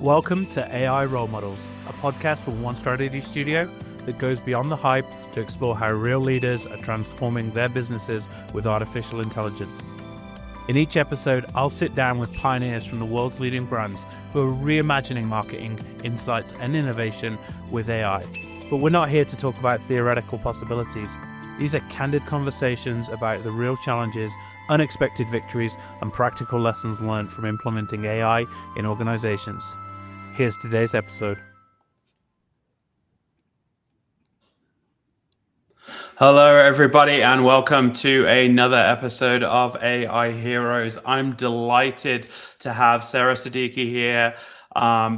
Welcome to AI Role Models, a podcast from One Strategy Studio that goes beyond the hype to explore how real leaders are transforming their businesses with artificial intelligence. In each episode, I'll sit down with pioneers from the world's leading brands who are reimagining marketing, insights, and innovation with AI. But we're not here to talk about theoretical possibilities. These are candid conversations about the real challenges, unexpected victories, and practical lessons learned from implementing AI in organizations. Here's today's episode. Hello, everybody, and welcome to another episode of AI Heroes. I'm delighted to have Sarah Siddiqui here.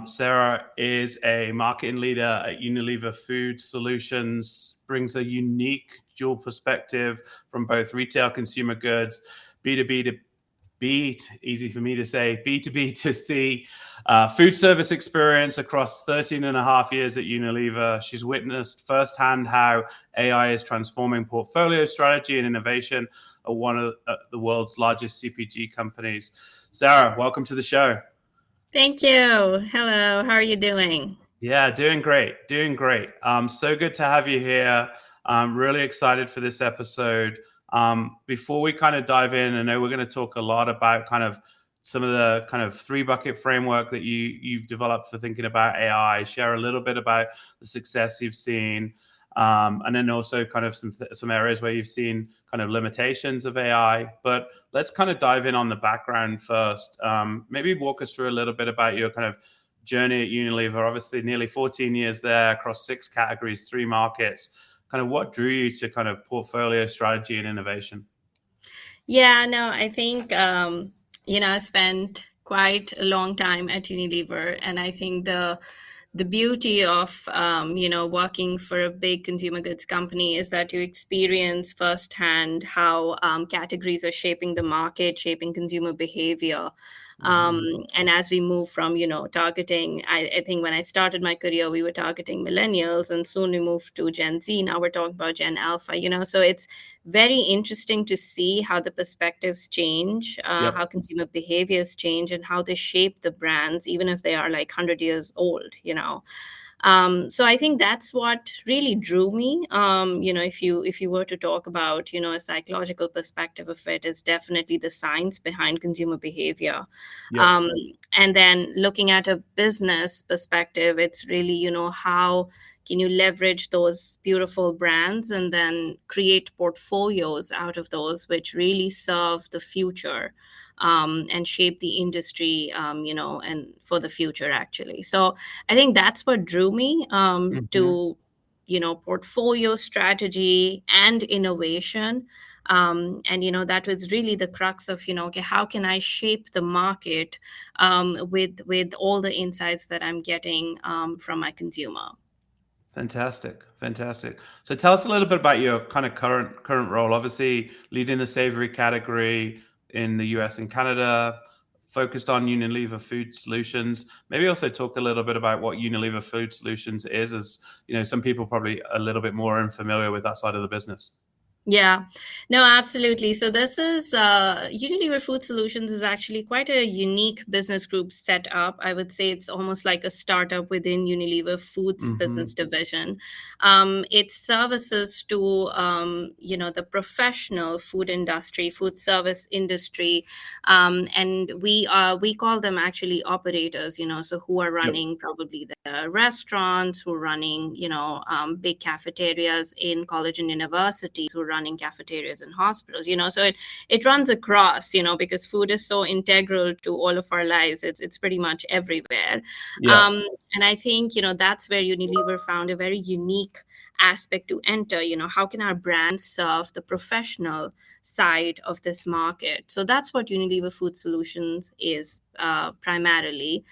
Sarah is a marketing leader at Unilever Food Solutions, brings a unique dual perspective from both retail consumer goods, B2B to B, easy for me to say, B2B to C, food service experience across 13 and a half years at Unilever. She's witnessed firsthand how AI is transforming portfolio strategy and innovation at one of the world's largest CPG companies. Sarah, welcome to the show. Thank you. Hello, how are you doing? Yeah, doing great. So good to have you here. I'm really excited for this episode. Before we kind of dive in, I know we're going to talk a lot about kind of some of the kind of three bucket framework that you've developed for thinking about AI. Share a little bit about the success you've seen, and then also kind of some areas where you've seen kind of limitations of AI. But let's kind of dive in on the background first. Maybe walk us through a little bit about your kind of journey at Unilever. Obviously, nearly 14 years there across 6 categories, 3 markets. Kind of what drew you to kind of portfolio strategy and innovation? Yeah, no, I think, I spent quite a long time at Unilever, and I think the beauty of, working for a big consumer goods company is that you experience firsthand how categories are shaping the market, shaping consumer behavior. And as we move from, targeting, I think when I started my career, we were targeting millennials, and soon we moved to Gen Z. Now we're talking about Gen Alpha, so it's very interesting to see how the perspectives change, Yep. how consumer behaviors change, and how they shape the brands, even if they are like 100 years old. So I think that's what really drew me. If you were to talk about, a psychological perspective of it, is definitely the science behind consumer behavior. Yep. Um, and then looking at a business perspective, it's really, how can you leverage those beautiful brands and then create portfolios out of those which really serve the future, and shape the industry, and for the future, actually. So I think that's what drew me to, portfolio strategy and innovation. And that was really the crux of, okay, how can I shape the market with all the insights that I'm getting from my consumer? Fantastic. So tell us a little bit about your kind of current role. Obviously, leading the savory category in the US and Canada, focused on Unilever Food Solutions. Maybe also talk a little bit about what Unilever Food Solutions is, as some people probably a little bit more unfamiliar with that side of the business. Yeah, no, absolutely. So this is Unilever Food Solutions is actually quite a unique business group set up. I would say it's almost like a startup within Unilever Foods business division. It services to the professional food industry, food service industry, and we call them actually operators. So who are Yep. running probably the restaurants, who are running big cafeterias in college and universities, who are running cafeterias in hospitals. So it runs across, because food is so integral to all of our lives. It's pretty much everywhere. Yeah. And I think, that's where Unilever found a very unique aspect to enter. How can our brands serve the professional side of this market? So that's what Unilever Food Solutions is primarily.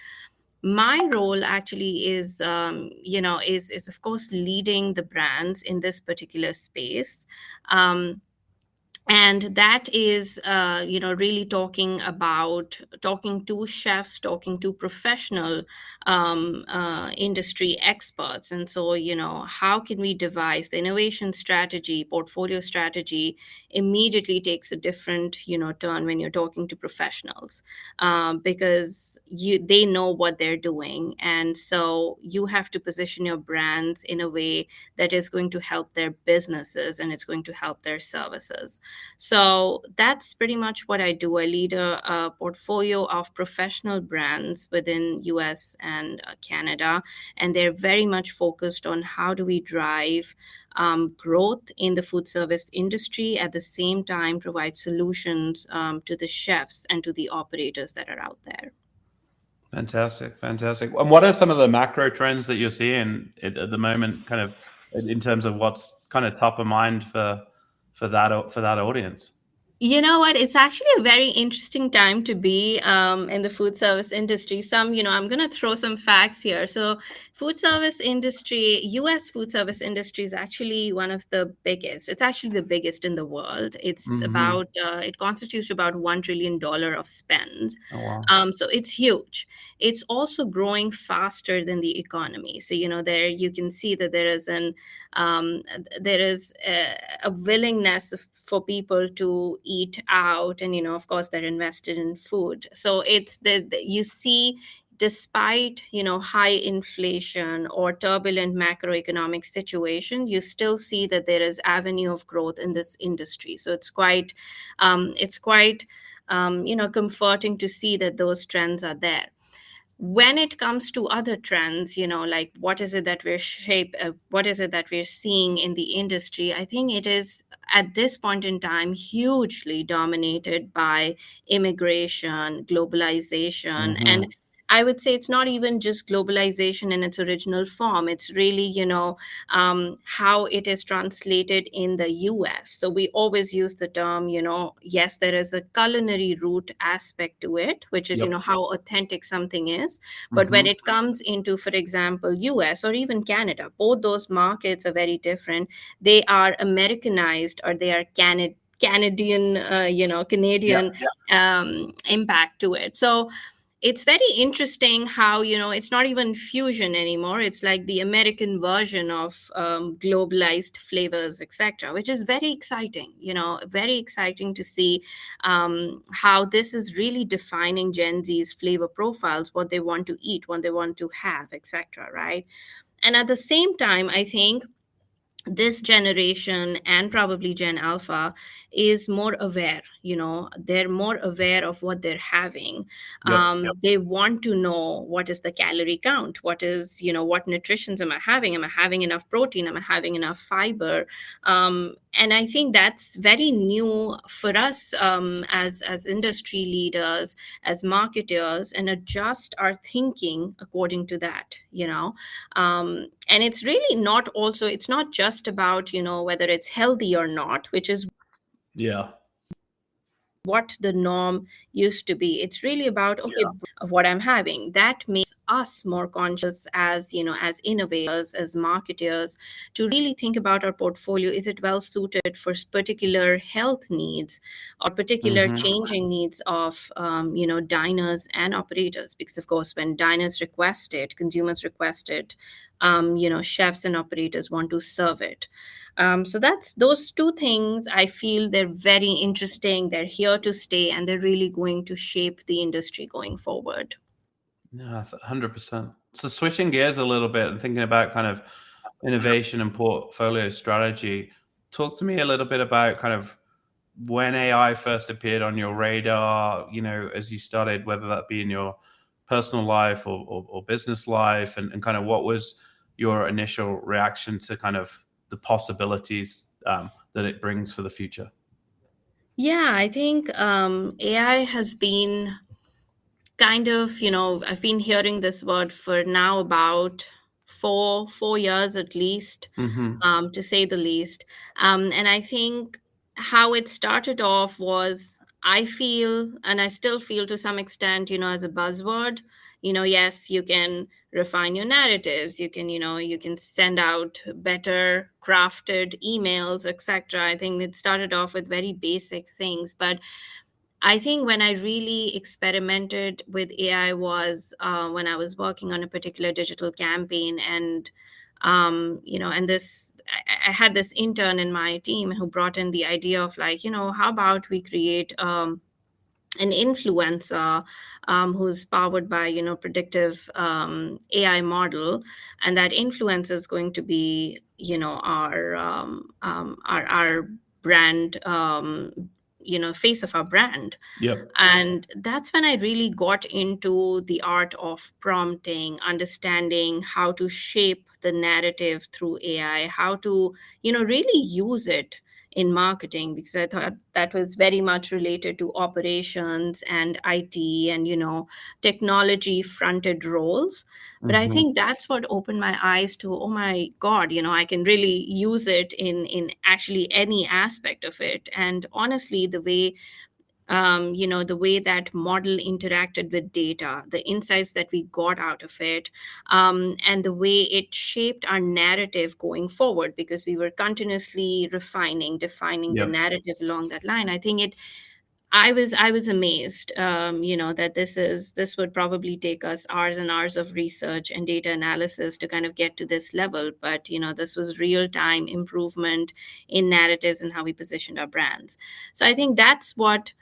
My role actually is of course leading the brands in this particular space. And that is really talking to chefs, talking to professional industry experts. And so how can we devise the innovation strategy, portfolio strategy immediately takes a different turn when you're talking to professionals, because they know what they're doing, and so you have to position your brands in a way that is going to help their businesses and it's going to help their services. So that's pretty much what I do. I lead a portfolio of professional brands within US and Canada, and they're very much focused on how do we drive growth in the food service industry, at the same time provide solutions to the chefs and to the operators that are out there. Fantastic, fantastic. And what are some of the macro trends that you're seeing at the moment, kind of in terms of what's kind of top of mind for that audience? You know what? It's actually a very interesting time to be in the food service industry. I'm going to throw some facts here. So, food service industry, US food service industry is actually one of the biggest. It's actually the biggest in the world. Hmm. It constitutes about $1 trillion of spend. Oh wow. So it's huge. It's also growing faster than the economy. So, there you can see that there is a willingness for people to eat out, and of course they're invested in food. So it's you see, despite high inflation or turbulent macroeconomic situation, you still see that there is avenue of growth in this industry. So it's quite comforting to see that those trends are there. When it comes to other trends, like what is it that we're seeing in the industry, I think it is at this point in time hugely dominated by immigration, globalization, and Hmm. I would say it's not even just globalization in its original form. It's really, how it is translated in the US. So we always use the term, yes, there is a culinary root aspect to it, which is, Yep. how authentic something is. But when Hmm. it comes into, for example, US or even Canada, both those markets are very different. They are Americanized, or they are Canadian, Yeah. Canadian impact to it. So it's very interesting how it's not even fusion anymore. It's like the American version of globalized flavors, etc., which is very exciting. Very exciting to see how this is really defining Gen Z's flavor profiles, what they want to eat, what they want to have, etc., right? And at the same time, I think this generation and probably Gen Alpha is more aware. They're more aware of what they're having. Yep. They want to know what is the calorie count, what nutritions am I having, am I having enough protein, am I having enough fiber. And I think that's very new for us, as industry leaders, as marketers, and adjust our thinking according to that. And it's not just about whether it's healthy or not, which is Yeah. what the norm used to be. It's really about, okay, of what I'm having. That makes us more conscious, as innovators, as marketers, to really think about our portfolio. Is it well suited for particular health needs or particular Hmm. changing needs of diners and operators? Because of course, when diners request it, consumers request it, chefs and operators want to serve it. So that's those two things. I feel they're very interesting. They're here to stay, and they're really going to shape the industry going forward. Yeah, 100%. So switching gears a little bit and thinking about kind of innovation and portfolio strategy, talk to me a little bit about kind of when AI first appeared on your radar, as you started, whether that be in your personal life or business life, and kind of what was your initial reaction to kind of the possibilities that it brings for the future? Yeah, I think AI has been kind of, I've been hearing this word for now about four years at least, Hmm. to say the least. And I think how it started off was I feel, and I still feel to some extent, as a buzzword, yes, you can refine your narratives. You can send out better crafted emails, etc. I think it started off with very basic things. But I think when I really experimented with AI was when I was working on a particular digital campaign, and I had this intern in my team who brought in the idea of like, how about we create an influencer who's powered by predictive AI model, and that influencer is going to be our brand, face of our brand. Yep. And that's when I really got into the art of prompting, understanding how to shape the narrative through AI, how to, really use it in marketing, because I thought that was very much related to operations and IT and, technology fronted roles. But I Hmm. think that's what opened my eyes to, oh my God, I can really use it in actually any aspect of it. And honestly, the way that model interacted with data, the insights that we got out of it, and the way it shaped our narrative going forward, because we were continuously refining, defining the Yep. narrative along that line. I think it. I was amazed, that this would probably take us hours and hours of research and data analysis to kind of get to this level. But this was real time improvement in narratives and how we positioned our brands. So I think that's what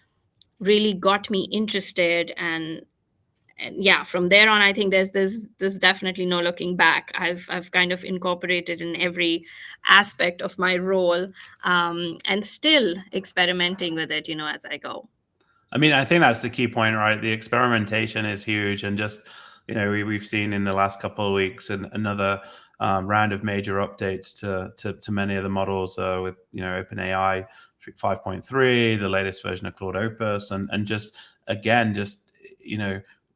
really got me interested, and yeah, from there on I think there's definitely no looking back. I've kind of incorporated in every aspect of my role, and still experimenting with it, as I go. I mean, I think that's the key point, right? The experimentation is huge, and just we've seen in the last couple of weeks another round of major updates to many of the models with OpenAI 5.3, the latest version of Claude Opus, and just again, just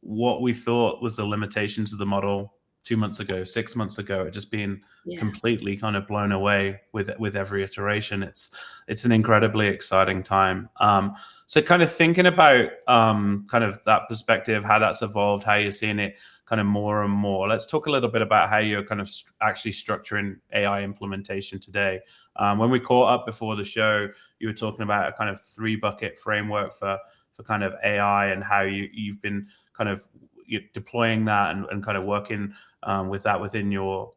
what we thought was the limitations of the model 2 months ago, 6 months ago, it just been Yeah. completely kind of blown away with every iteration. It's an incredibly exciting time. So kind of thinking about kind of that perspective, how that's evolved, how you're seeing it kind of more and more. Let's talk a little bit about how you're kind of actually structuring AI implementation today. When we caught up before the show, you were talking about a kind of 3 bucket framework for kind of AI, and how you've been kind of deploying that, and kind of working with that within your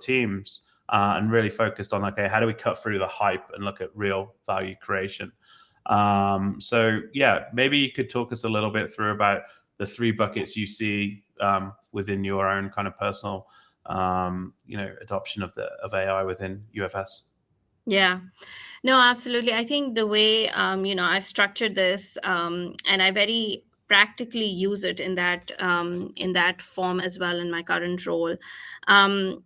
teams, and really focused on, okay, how do we cut through the hype and look at real value creation? So yeah, maybe you could talk us a little bit through about the 3 buckets you see within your own kind of personal adoption of AI within UFS. Yeah. No, absolutely. I think the way I've structured this, and I very practically use it in that form as well in my current role. Um,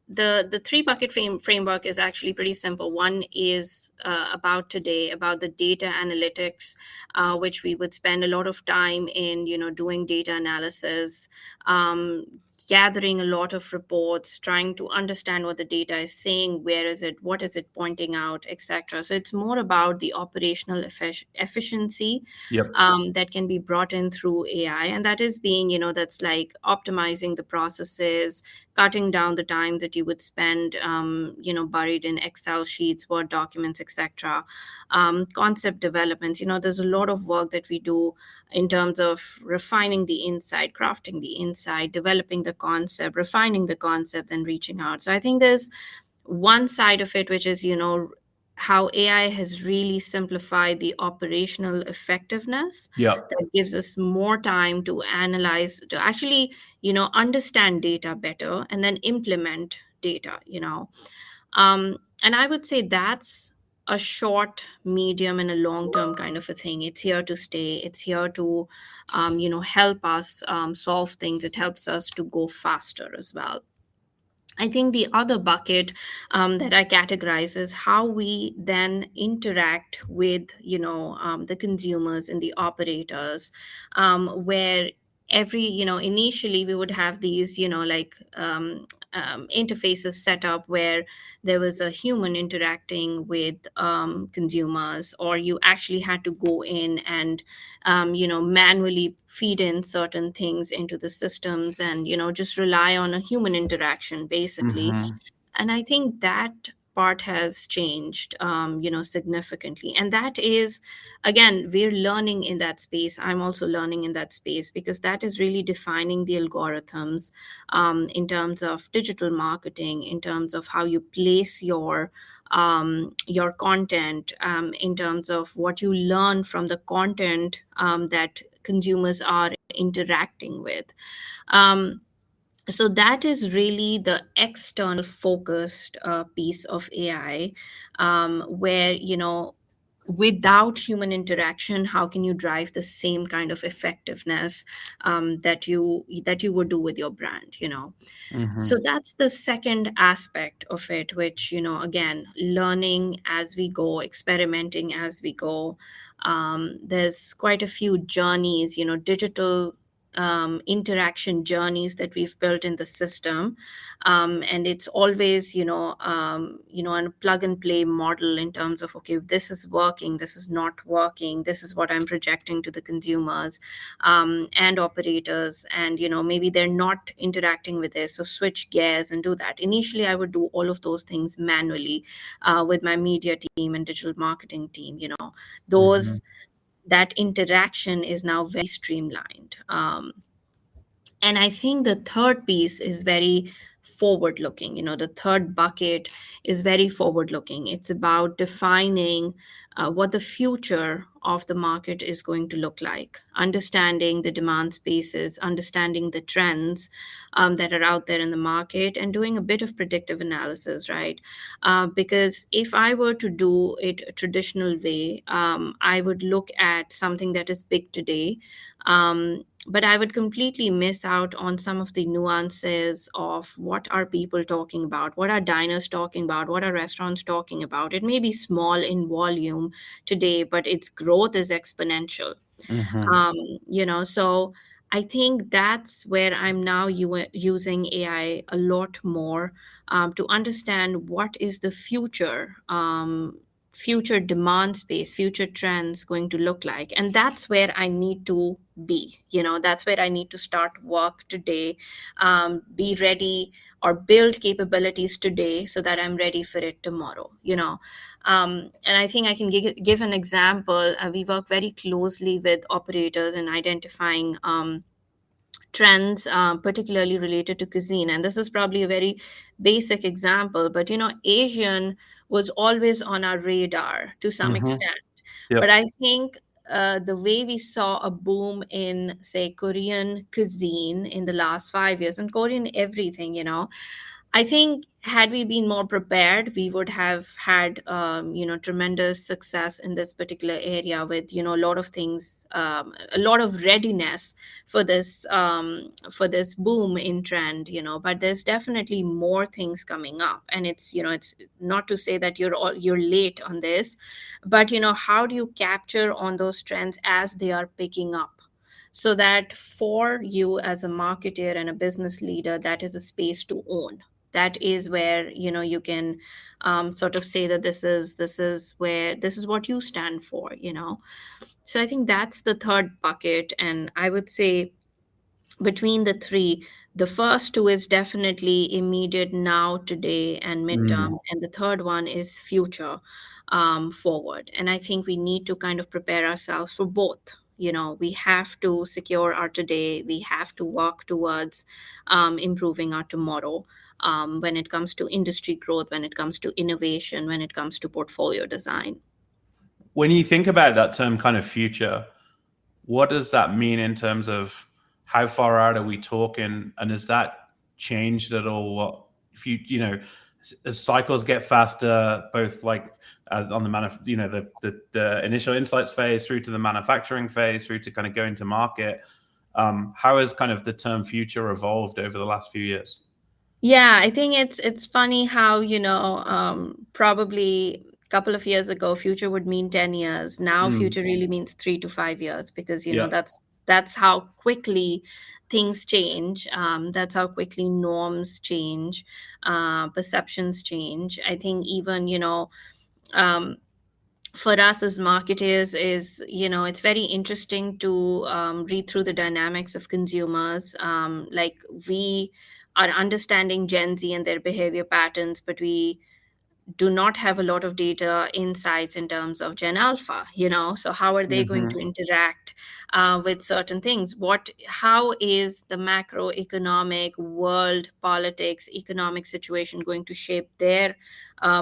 the 3 bucket framework is actually pretty simple. One is about today, about the data analytics, which we would spend a lot of time in, doing data analysis, um, gathering a lot of reports, trying to understand what the data is saying, where is it, what is it pointing out, etc. So it's more about the operational efficiency Yep. that can be brought in through AI. And that is being, that's like optimizing the processes, cutting down the time that you would spend, buried in Excel sheets, Word documents, etc. Concept developments. There's a lot of work that we do in terms of refining the insight, crafting the insight, developing the concept, refining the concept, and reaching out. So I think there's one side of it, which is, how AI has really simplified the operational effectiveness. Yep. That gives us more time to analyze, to actually, understand data better and then implement data. And I would say that's a short, medium, and a long term kind of a thing. It's here to stay. It's here to, help us solve things. It helps us to go faster as well. I think the other bucket that I categorize is how we then interact with, the consumers and the operators, where initially we would have these, like interfaces set up where there was a human interacting with consumers, or you actually had to go in and manually feed in certain things into the systems, and just rely on a human interaction basically. Hmm. And I think that part has changed significantly, and that is, again, we're learning in that space. I'm also learning in that space, because that is really defining the algorithms in terms of digital marketing, in terms of how you place your content, in terms of what you learn from the content that consumers are interacting with. um, so that is really the external focused piece of AI, where without human interaction, how can you drive the same kind of effectiveness that you would do with your brand? So Hmm. that's the second aspect of it, which, again, learning as we go, experimenting as we go. There's quite a few journeys, digital interaction journeys that we've built in the system. And it's always, a plug and play model in terms of, okay, this is working, this is not working, this is what I'm projecting to the consumers and operators, and maybe they're not interacting with this, so switch gears and do that. Initially I would do all of those things manually with my media team and digital marketing team. Hmm. Those That interaction is now very streamlined. And I think the third piece is very forward looking. The third bucket is very forward looking. It's about defining what the future of the market is going to look like, understanding the demand spaces, understanding the trends that are out there in the market, and doing a bit of predictive analysis, right? Because if I were to do it a traditional way, I would look at something that is big today. But I would completely miss out on some of the nuances of what are people talking about, what are diners talking about, what are restaurants talking about. It may be small in volume today, but its growth is exponential. Hmm. um, so I think that's where I'm now using AI a lot more, to understand what is the future demand space, future trends going to look like. And that's where I need to be. That's where I need to start work today, be ready, or build capabilities today so that I'm ready for it tomorrow. And I think I can give an example. We work very closely with operators in identifying trends, particularly related to cuisine. And this is probably a very basic example, but Asian was always on our radar to some Hmm. extent. But Yep. I think the way we saw a boom in, say, Korean cuisine in the last 5 years, and Korean everything, I think had we been more prepared, we would have had, tremendous success in this particular area with, a lot of things, a lot of readiness for this boom in trend. But there's definitely more things coming up, and it's not to say that you're late on this, but how do you capture on those trends as they are picking up? So that for you as a marketer and a business leader, that is a space to own. That is where you can sort of say that this is what you stand for. So I think that's the third bucket, and I would say between the three, the first two is definitely immediate, now, today, and midterm, Mm. and the third one is future, forward. And I think we need to kind of prepare ourselves for both. We have to secure our today, we have to work towards improving our tomorrow, when it comes to industry growth, when it comes to innovation, when it comes to portfolio design. When you think about that term kind of future, what does that mean in terms of how far out are we talking? And has that changed at all? What if as cycles get faster, both like on the the initial insights phase through to the manufacturing phase, through to kind of going to market. How has kind of the term future evolved over the last few years? Yeah, I think it's funny how, probably couple of years ago future would mean 10 years. Now Mm. future really means 3 to 5 years, because Yeah. that's how quickly things change. That's how quickly norms change, perceptions change. I think even, um, for us as marketers, is, it's very interesting to read through the dynamics of consumers. Like, we are understanding Gen Z and their behavior patterns, but we do not have a lot of data insights in terms of Gen Alpha, so how are they going to Hmm. interact with certain things? How is the macroeconomic world politics, economic situation going to shape their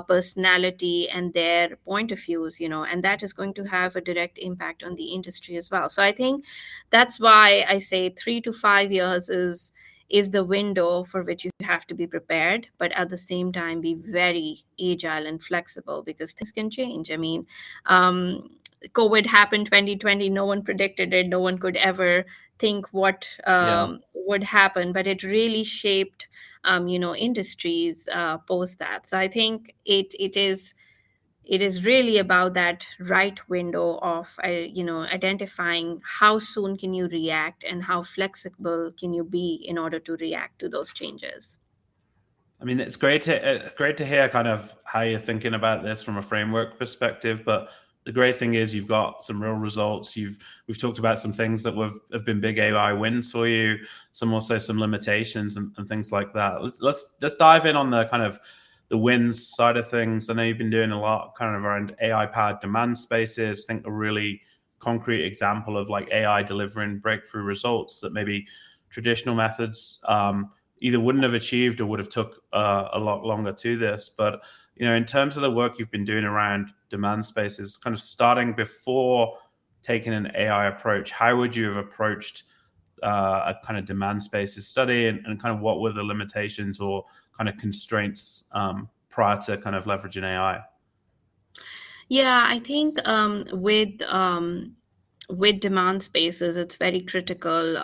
personality and their point of views, and that is going to have a direct impact on the industry as well. So I think that's why I say 3 to 5 years is the window for which you have to be prepared, but at the same time be very agile and flexible, because things can change. I mean, COVID happened 2020, no one predicted it, no one could ever think what Yeah. would happen, but it really shaped industries post that. So I think it is really about that right window of identifying how soon can you react and how flexible can you be in order to react to those changes. I mean, it's great to hear kind of how you're thinking about this from a framework perspective. But the great thing is you've got some real results. We've talked about some things that have been big AI wins for you, some limitations and things like that. Let's dive in on the kind of the wins side of things. I know you've been doing a lot kind of around AI powered demand spaces. I think a really concrete example of like AI delivering breakthrough results that maybe traditional methods either wouldn't have achieved or would have took a lot longer to this. But in terms of the work you've been doing around demand spaces, kind of starting before taking an AI approach, how would you have approached a kind of demand spaces study, and kind of what were the limitations or kind of constraints prior to kind of leveraging AI? Yeah, I think with demand spaces, it's very critical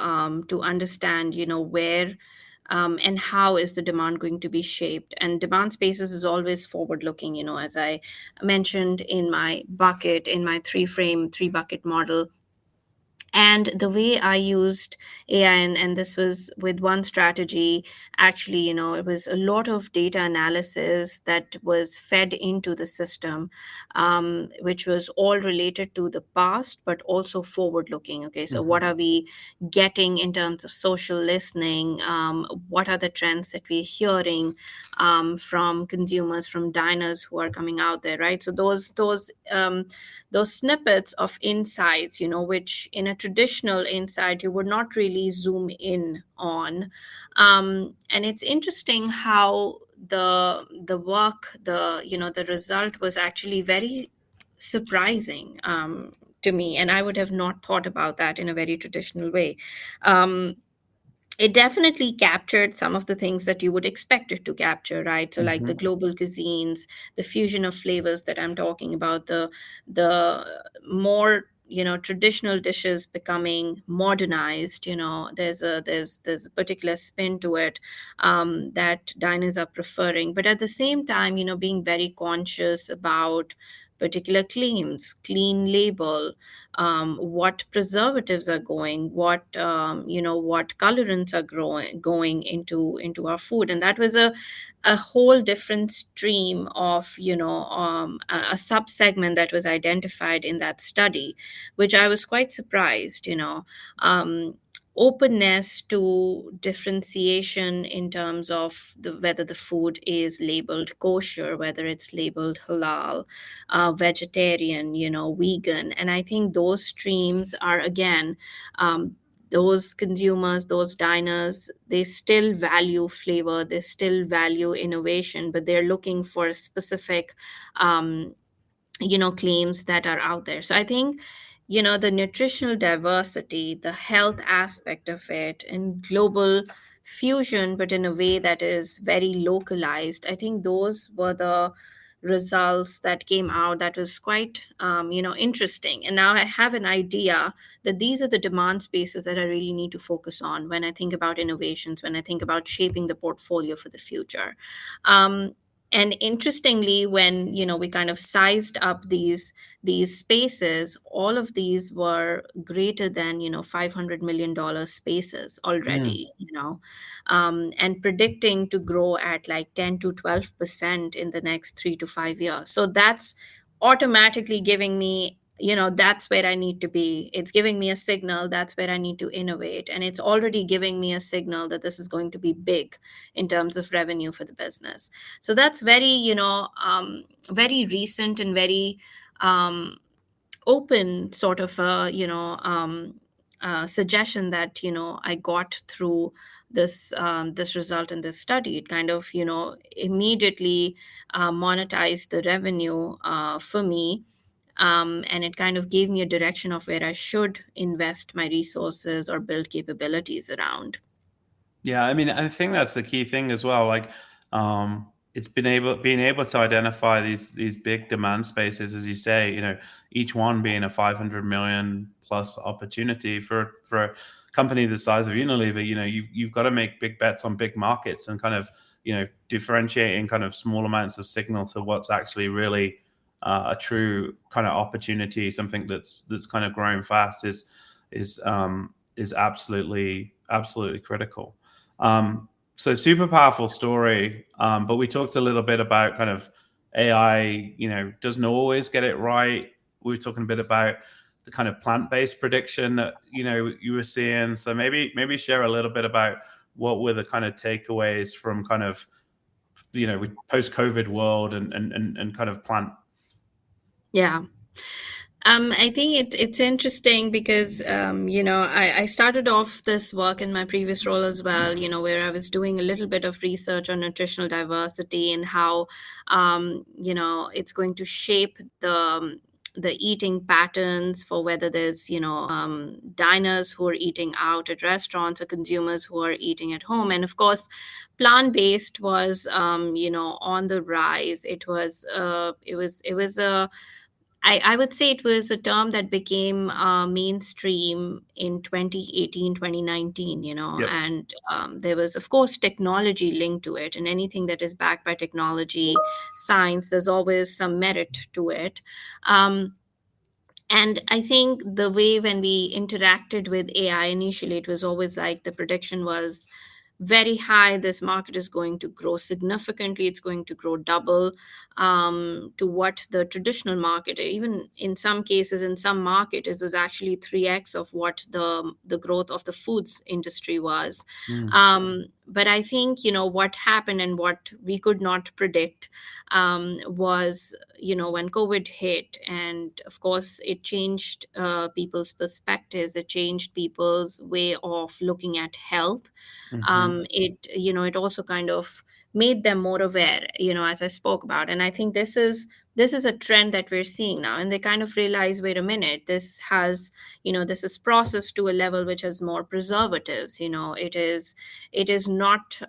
to understand, where and how is the demand going to be shaped. And demand spaces is always forward looking, as I mentioned in my three bucket model. And the way I used AI, and this was with one strategy, actually, it was a lot of data analysis that was fed into the system, which was all related to the past, but also forward looking. Okay, so Hmm. what are we getting in terms of social listening? What are the trends that we're hearing from consumers, from diners who are coming out there, right? So those snippets of insights, which in a traditional insight you would not really zoom in on. And it's interesting how the work, the result was actually very surprising to me, and I would have not thought about that in a very traditional way. Um, it definitely captured some of the things that you would expect it to capture, right? So like the Hmm. global cuisines, the fusion of flavors that I'm talking about, the more traditional dishes becoming modernized. There's a particular spin to it that diners are preferring, but at the same time, being very conscious about particular claims, clean label, what preservatives are what colorants are going into our food. And that was a whole different stream of a sub segment that was identified in that study, which I was quite surprised. Openness to differentiation in terms of whether the food is labeled kosher, whether it's labeled halal, vegetarian, vegan. And I think those streams are, again, those consumers, those diners, they still value flavor, they still value innovation, but they're looking for specific um, claims that are out there. So I think the nutritional diversity, the health aspect of it, and global fusion, but in a way that is very localized, I think those were the results that came out that was quite interesting. And now I have an idea that these are the demand spaces that I really need to focus on when I think about innovations, when I think about shaping the portfolio for the future. um, And interestingly, when we kind of sized up these spaces, all of these were greater than $500 million spaces Mm. already, and predicting to grow at like 10 to 12% in the next 3 to 5 years. So that's automatically giving me, that's where I need to be. It's giving me a signal that's where I need to innovate, and it's already giving me a signal that this is going to be big in terms of revenue for the business. So that's very, very recent and very um, open sort of a, suggestion that I got through this result in this study. It kind of immediately monetized the revenue for me. And it kind of gave me a direction of where I should invest my resources or build capabilities around. Yeah, I mean, I think that's the key thing as well. Like, it's being able to identify these big demand spaces, as you say. Each one being a 500 million plus opportunity for a company the size of Unilever. You've got to make big bets on big markets and kind of differentiating kind of small amounts of signal to what's actually really a true kind of opportunity. Something that's kind of growing fast is absolutely critical. So super powerful story. But we talked a little bit about kind of AI, doesn't always get it right. We were talking a bit about the kind of plant-based prediction that, you were seeing. So maybe share a little bit about what were the kind of takeaways from kind of, post-COVID world and kind of plant. Yeah. I think it's interesting because I started off this work in my previous role as well, where I was doing a little bit of research on nutritional diversity and how it's going to shape the eating patterns for whether there's diners who are eating out at restaurants or consumers who are eating at home. And of course, plant-based was on the rise. It was a I would say it was a term that became mainstream in 2018, 2019, Yep. and there was, of course, technology linked to it. And anything that is backed by technology, science, there's always some merit to it. Um, and I think the way when we interacted with AI initially, it was always like the prediction was very high. This market is going to grow significantly. It's going to grow double to what the traditional market, even in some cases, in some markets, it was actually 3x of what the growth of the foods industry was. Mm. But I think, what happened and what we could not predict was, when COVID hit, and of course, it changed people's perspectives, it changed people's way of looking at health. Hmm. It also kind of made them more aware, as I spoke about. And I think this is a trend that we're seeing now, and they kind of realize, wait a minute, this is processed to a level which has more preservatives. It is not,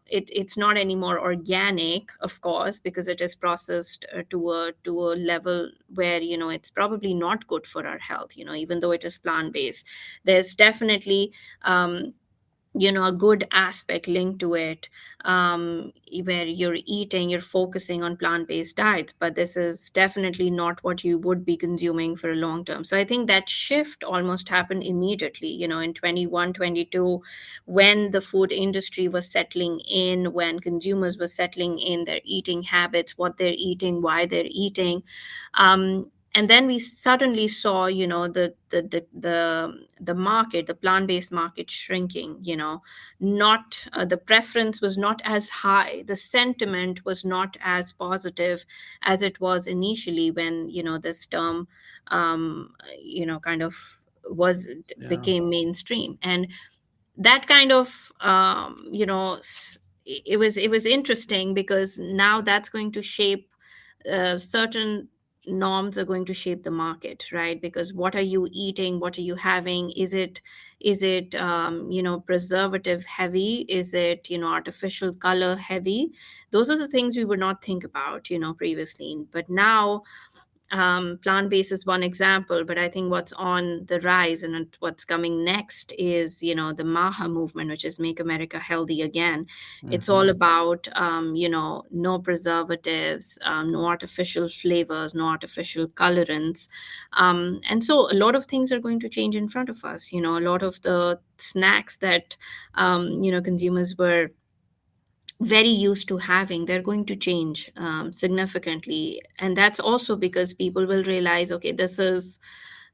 it's not anymore organic, of course, because it is processed to a level where it's probably not good for our health, even though it is plant based. There's definitely a good aspect linked to it, where you're focusing on plant-based diets, but this is definitely not what you would be consuming for a long term. So I think that shift almost happened immediately, in 21, 22, when the food industry was settling in, when consumers were settling in their eating habits, what they're eating, why they're eating. And then we suddenly saw, the market, the plant-based market shrinking. Not The preference was not as high, the sentiment was not as positive as it was initially when this term kind of was Yeah. became mainstream. And that kind of it was interesting, because now that's going to shape certain norms, are going to shape the market, right? Because what are you eating, what are you having? Is it preservative heavy? Is it artificial color heavy? Those are the things we would not think about previously. But now Plant-based is one example, but I think what's on the rise and what's coming next is, the MAHA movement, which is Make America Healthy Again. It's Hmm. all about, no preservatives, no artificial flavors, no artificial colorants. And so a lot of things are going to change in front of us. A lot of the snacks that, consumers were very used to having, they're going to change significantly. And that's also because people will realize, okay, this is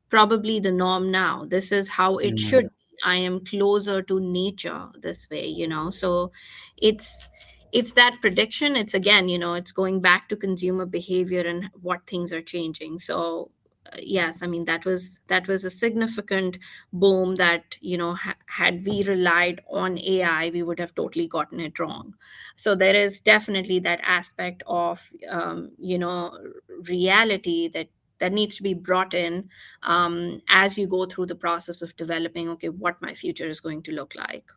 probably the norm now. This is how it should be. I am closer to nature this way. So it's it's that prediction. It's again, it's going back to consumer behavior and what things are changing. So yes, I mean that was a significant boom that had we relied on AI, we would have totally gotten it wrong. So there is definitely that aspect of reality that needs to be brought in as you go through the process of developing, okay, what my future is going to look like.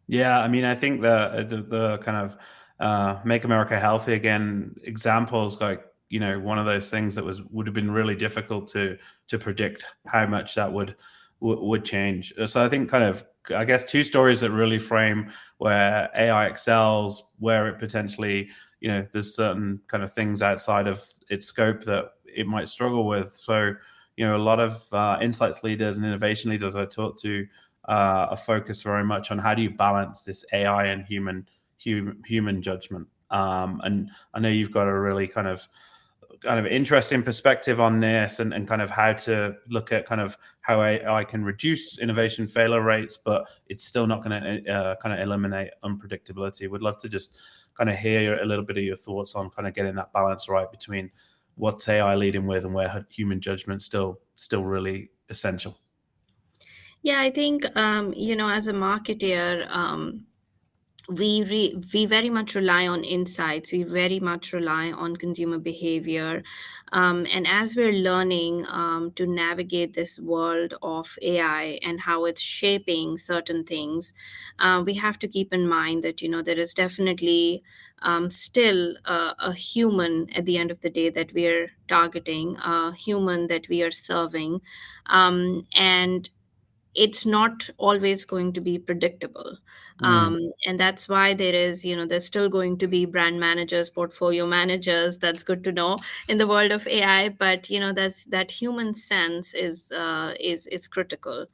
Yeah, I mean, I think the kind of "Make America Healthy Again" examples, like, one of those things that would have been really difficult to predict how much that would change. So I think, kind of, I guess, two stories that really frame where AI excels, where it potentially, there's certain kind of things outside of its scope that it might struggle with. So, a lot of insights leaders and innovation leaders I talk to a focus very much on how do you balance this AI and human judgment. And I know you've got a really kind of interesting perspective on this, and kind of how to look at kind of how AI can reduce innovation failure rates, but it's still not going to kind of eliminate unpredictability. Would love to just kind of hear a little bit of your thoughts on kind of getting that balance right between what's AI leading with and where human judgment still really essential. Yeah, I think as a marketer, we very much rely on insights. We very much rely on consumer behavior, and as we're learning to navigate this world of AI and how it's shaping certain things, we have to keep in mind that there is definitely still a human at the end of the day that we're targeting, a human that we are serving, and it's not always going to be predictable. Mm. And that's why there's still going to be brand managers, portfolio managers. That's good to know in the world of AI. But that's that human sense is critical.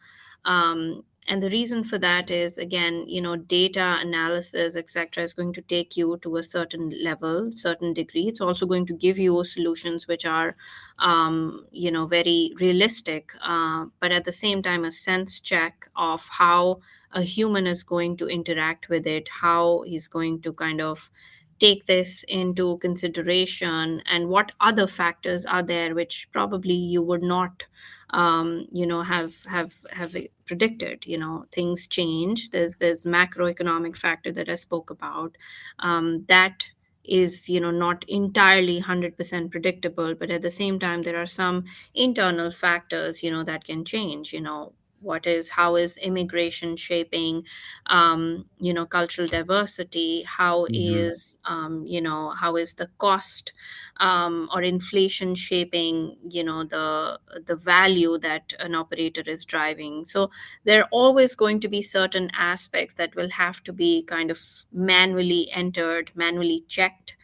And the reason for that is, again, data analysis, etc., is going to take you to a certain level, certain degree. It's also going to give you solutions which are very realistic, but at the same time, a sense check of how a human is going to interact with it, how he's going to kind of take this into consideration, and what other factors are there which probably you would not have predicted. Things change. There's macroeconomic factor that I spoke about, that is not entirely 100% predictable, but at the same time there are some internal factors that can change. How is immigration shaping cultural diversity? Mhm. How is the cost or inflation shaping the value that an operator is driving? So there are always going to be certain aspects that will have to be kind of manually entered, manually checked,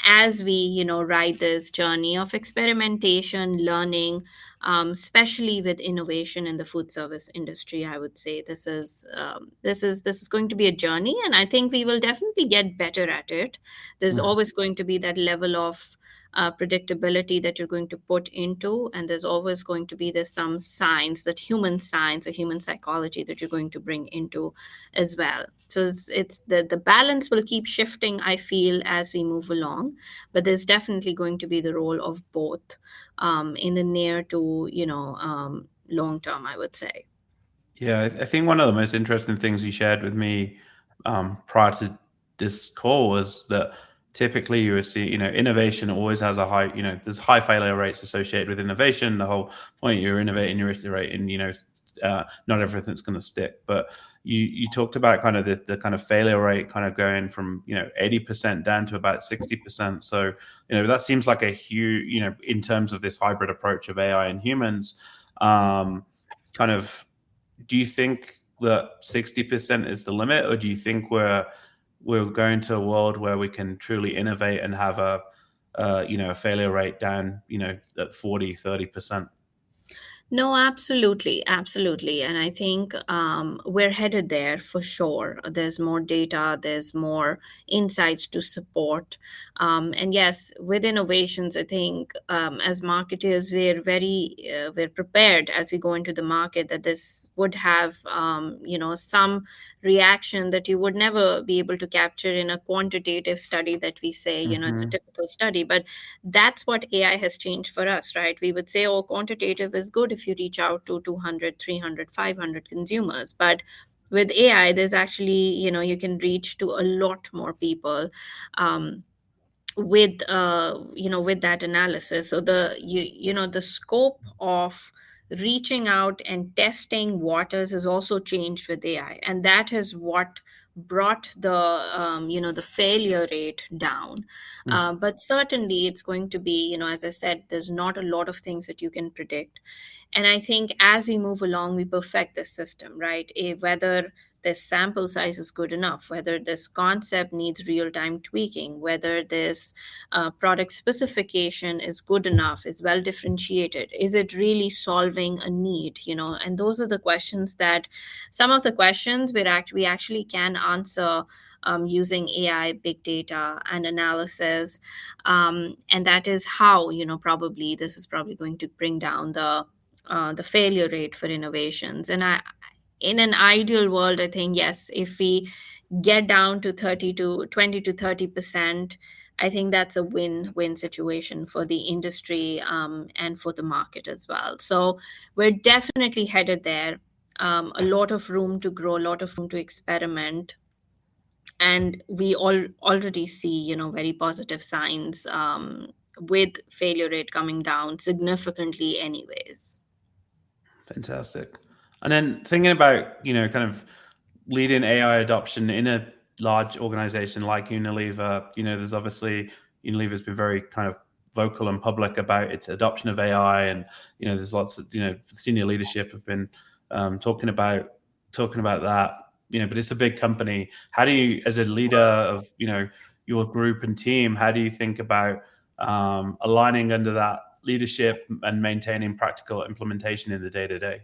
as we ride this journey of experimentation, learning, especially with innovation in the food service industry. I would say this is going to be a journey, and I think we will definitely get better at it. There's Mhm. always going to be that level of predictability that you're going to put into, and there's always going to be this some science, that human science or human psychology that you're going to bring into as well. So it's the balance will keep shifting, I feel, as we move along, but there's definitely going to be the role of both in the near to long term, I would say. Yeah, I think one of the most interesting things you shared with me prior to this call was that typically you would see, innovation always has a high, there's high failure rates associated with innovation. The whole point, you're innovating, you're iterating, not everything's going to stick. But you talked about kind of the kind of failure rate kind of going from 80% down to about 60%. So that seems like a huge, in terms of this hybrid approach of AI and humans. Kind of, do you think that 60% is the limit, or do you think we're going to a world where we can truly innovate and have a failure rate down at 40-30%? No, absolutely, absolutely. And I think we're headed there for sure. There's more data, there's more insights to support. And yes, with innovations, I think as marketers, we're prepared as we go into the market that this would have, some reaction that you would never be able to capture in a quantitative study that we say, it's a Mm-hmm. typical study. But that's what AI has changed for us, right? We would say, oh, quantitative is good if you reach out to 200, 300, 500 consumers. But with AI, there's actually, you can reach to a lot more people. With that analysis, so the scope of reaching out and testing waters has also changed with AI, and that is what brought the failure rate down. But certainly it's going to be, as I said, there's not a lot of things that you can predict. And I think as we move along, we perfect this system, right? Whether this sample size is good enough, whether this concept needs real time tweaking, whether this product specification is good enough, is well differentiated, is it really solving a need, and those are the questions that some of the questions we actually can answer using AI, big data, and analysis. And that is how, probably this is probably going to bring down the failure rate for innovations. And in an ideal world, I think, yes, if we get down to 20 to 30%, I think that's a win-win situation for the industry, and for the market as well. So we're definitely headed there. A lot of room to grow, a lot of room to experiment, and we all already see, very positive signs, with failure rate coming down significantly, anyways. Fantastic. And then thinking about, kind of leading AI adoption in a large organization like Unilever, there's obviously Unilever's been very kind of vocal and public about its adoption of AI, and there's lots of senior leadership have been talking about that. But it's a big company. How do you, as a leader of your group and team, how do you think about aligning under that leadership and maintaining practical implementation in the day to day?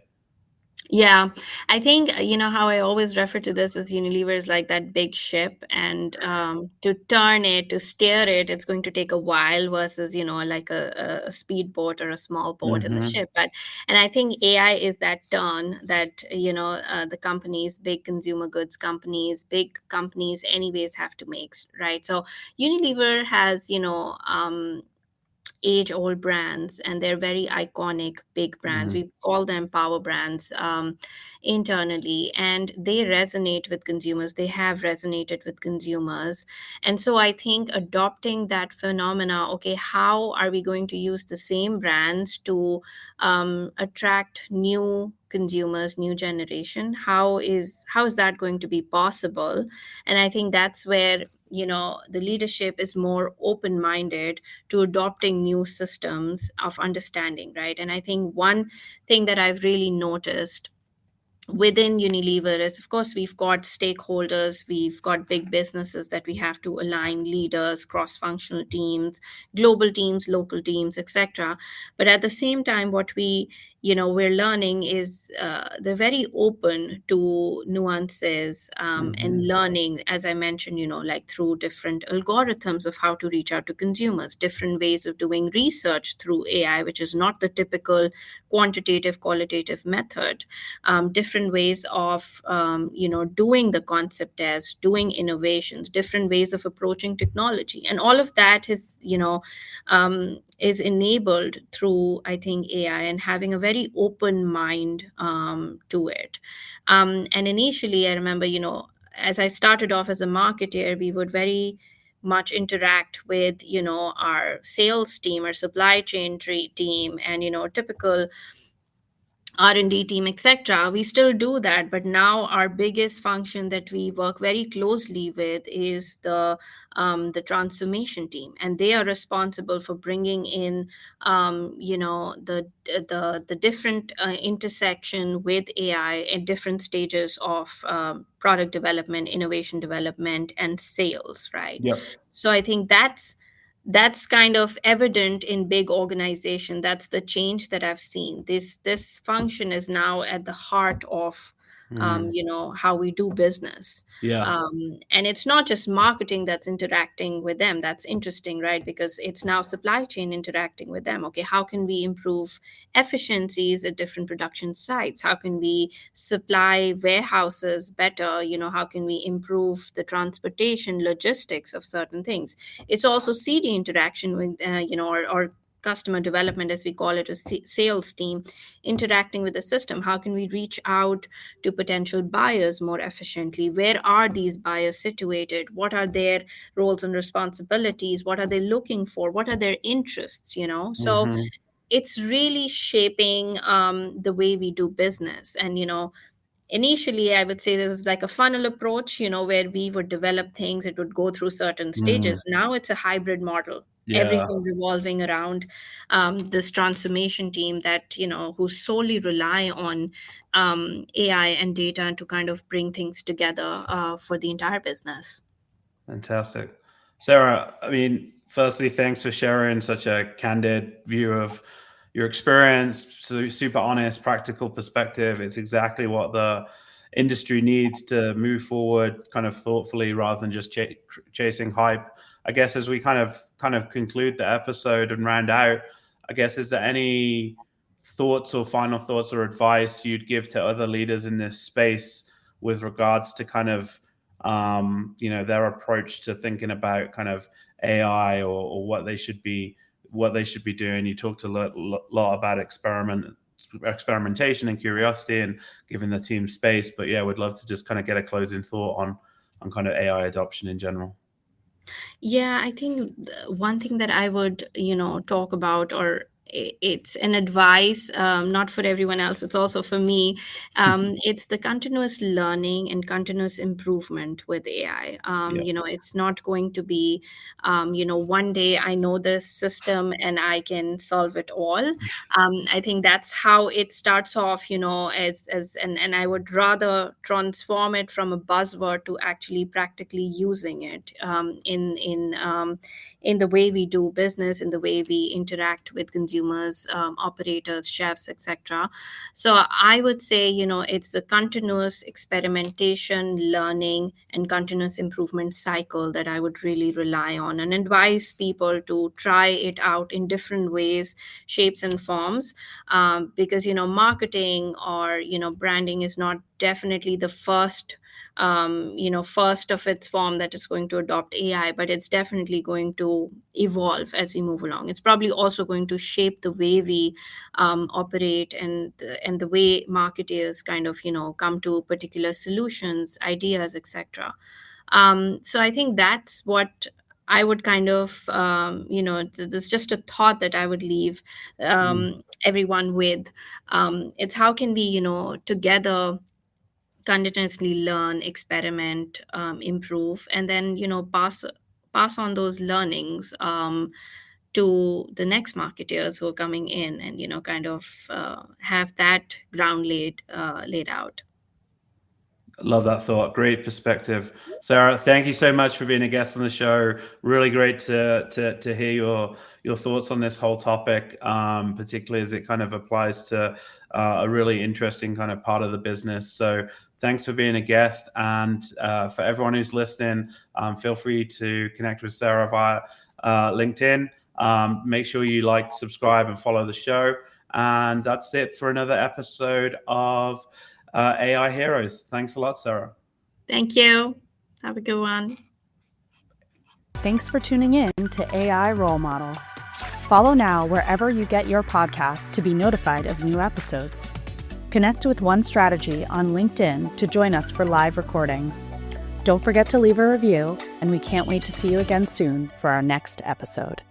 Yeah, I think, how I always refer to this as Unilever is like that big ship, and to turn it, to steer it, it's going to take a while versus, like a speedboat or a small boat in the Mm-hmm. ship. And I think AI is that turn that, the companies, big consumer goods companies, big companies, anyways, have to make, right? So Unilever has, age old brands, and they're very iconic big brands. Mm-hmm. We call them power brands, internally, and they resonate with consumers. They have resonated with consumers. And so I think adopting that phenomena, okay, how are we going to use the same brands to attract new consumers, new generation? How is that going to be possible? And I think that's where, the leadership is more open minded to adopting new systems of understanding, right? And I think one thing that I've really noticed within Unilever is, of course, we've got stakeholders, we've got big businesses that we have to align, leaders, cross-functional teams, global teams, local teams, etc. But at the same time, what we're learning is they're very open to nuances, and Mm-hmm. learning, as I mentioned, like through different algorithms of how to reach out to consumers, different ways of doing research through AI, which is not the typical quantitative, qualitative method, different ways of doing the concept test, doing innovations, different ways of approaching technology, and all of that is enabled through, I think, AI, and having a very open mind to it. And initially, I remember, as I started off as a marketer, we would very much interact with our sales team or supply chain team, and typical R&D team, etc. We still do that, but now our biggest function that we work very closely with is the transformation team, and they are responsible for bringing in the different intersection with AI at different stages of product development, innovation development, and sales. Right. Yep. So I think that's kind of evident in big organization. That's the change that I've seen. This function is now at the heart of Mm. how we do business. Yeah. And it's not just marketing that's interacting with them. That's interesting, right? Because it's now supply chain interacting with them. Okay, how can we improve efficiencies at different production sites? How can we supply warehouses better? How can we improve the transportation logistics of certain things? It's also CD interaction with, or customer development, as we call it, a sales team interacting with the system. How can we reach out to potential buyers more efficiently? Where are these buyers situated? What are their roles and responsibilities? What are they looking for? What are their interests? So Hmm. it's really shaping the way we do business. And initially, I would say there was like a funnel approach, where we would develop things, it would go through certain Mm. stages. Now it's a hybrid model, Yeah. everything revolving around this transformation team that, who solely rely on AI and data to kind of bring things together for the entire business. Fantastic. Sarah, I mean, firstly, thanks for sharing such a candid view of your experience. So super honest, practical perspective. It's exactly what the industry needs to move forward kind of thoughtfully rather than just chasing hype. I guess as we kind of conclude the episode and round out, I guess is there any thoughts or final thoughts or advice you'd give to other leaders in this space with regards to kind of their approach to thinking about kind of AI or what they should be doing. You talked a lot about experimentation and curiosity and giving the team space, but yeah, we'd love to just kind of get a closing thought on kind of AI adoption in general. Yeah, I think one thing that I would, talk about, or it's an advice, not for everyone else, it's also for me. It's the continuous learning and continuous improvement with AI. Yeah. It's not going to be, one day I know this system and I can solve it all. I think that's how it starts off, and I would rather transform it from a buzzword to actually practically using it in the way we do business, in the way we interact with consumers, operators, chefs, etc. So I would say, it's a continuous experimentation, learning, and continuous improvement cycle that I would really rely on and advise people to try it out in different ways, shapes, and forms. Because, marketing or, branding is not definitely the first of its form that is going to adopt AI, but it's definitely going to evolve as we move along. It's probably also going to shape the way we operate and the way marketers kind of come to particular solutions, ideas, etc. So I think that's what I would kind of there's just a thought that I would leave Mm. everyone with. It's how can we together continuously learn, experiment, improve, and then pass on those learnings to the next marketeers who are coming in, and kind of have that ground laid out. Love that thought. Great perspective, Sarah. Thank you so much for being a guest on the show. Really great to hear your thoughts on this whole topic, particularly as it kind of applies to a really interesting kind of part of the business. So thanks for being a guest, and for everyone who's listening, feel free to connect with Sarah via LinkedIn. Make sure you like, subscribe, and follow the show. And that's it for another episode of AI Heroes. Thanks a lot, Sarah. Thank you. Have a good one. Thanks for tuning in to AI Role Models. Follow now wherever you get your podcasts to be notified of new episodes. Connect with One Strategy on LinkedIn to join us for live recordings. Don't forget to leave a review, and we can't wait to see you again soon for our next episode.